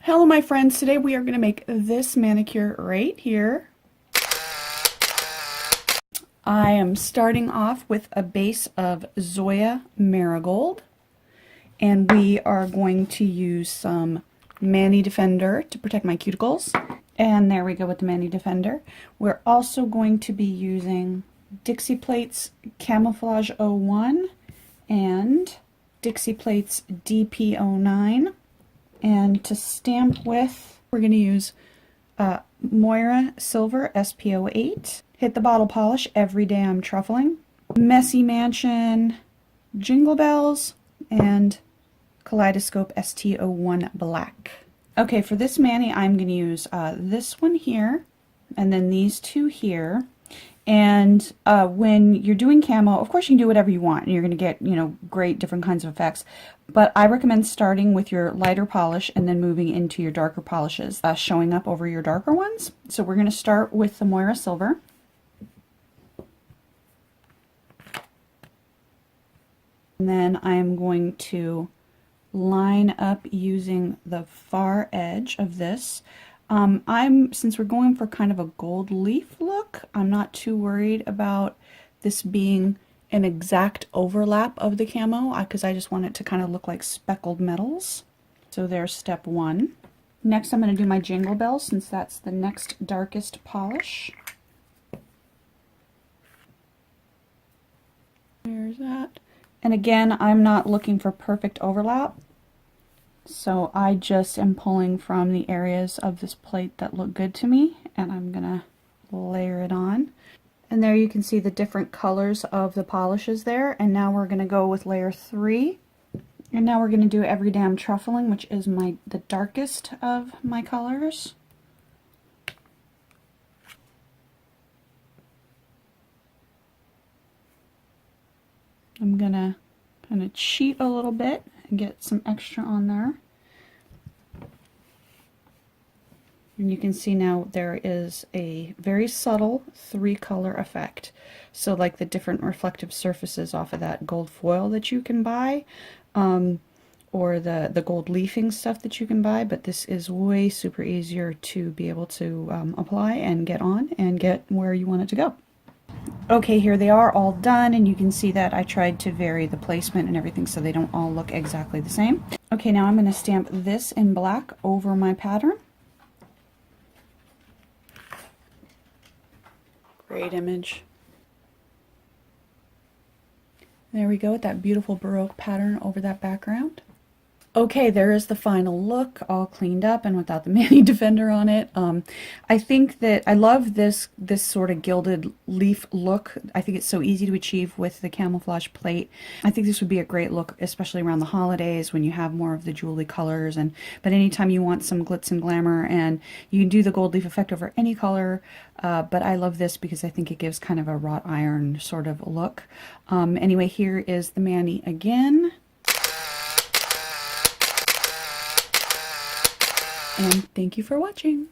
Hello my friends, today we are going to make this manicure right here. I am starting off with a base of Zoya Marigold, and we are going to use some Mani Defender to protect my cuticles. And there we go with the Mani Defender. We're also going to be using Dixie Plates Camouflage 01 and Dixie Plates DP09. And to stamp with, we're going to use Moyra Silver SPO8. Hit the bottle polish every day I'm truffling. Messy Mansion, Jingle Bells, and Kaleidoscope ST01 Black. Okay, for this mani, I'm going to use this one here, and then these two here. And when you're doing camo, of course you can do whatever you want, and you're going to get, great different kinds of effects. But I recommend starting with your lighter polish and then moving into your darker polishes, showing up over your darker ones. So we're going to start with the Moyra Silver. And then I'm going to line up using the far edge of this. Since we're going for kind of a gold leaf look, I'm not too worried about this being an exact overlap of the camo, because I just want it to kind of look like speckled metals. So there's step one. Next I'm going to do my Jingle Bell, since that's the next darkest polish. There's that. And again, I'm not looking for perfect overlap. So I just am pulling from the areas of this plate that look good to me, and I'm gonna layer it on. And there you can see the different colors of the polishes there. And now we're gonna go with layer 3. And now we're gonna do Every Damn Truffling, which is the darkest of my colors. I'm gonna kind of cheat a little bit and get some extra on there. And you can see now there is a very subtle 3-color effect. So like the different reflective surfaces off of that gold foil that you can buy, or the gold leafing stuff that you can buy, but this is way super easier to be able to apply and get on and get where you want it to go. Okay, here they are all done, and you can see that I tried to vary the placement and everything so they don't all look exactly the same. Okay, now I'm going to stamp this in black over my pattern. Great image. There we go with that beautiful Baroque pattern over that background. Okay, there is the final look, all cleaned up and without the Mani Defender on it. I think that I love this sort of gilded leaf look. I think it's so easy to achieve with the camouflage plate. I think this would be a great look, especially around the holidays when you have more of the jewelry colors. But anytime you want some glitz and glamour, and you can do the gold leaf effect over any color. But I love this because I think it gives kind of a wrought iron sort of look. Anyway, here is the mani again. And thank you for watching.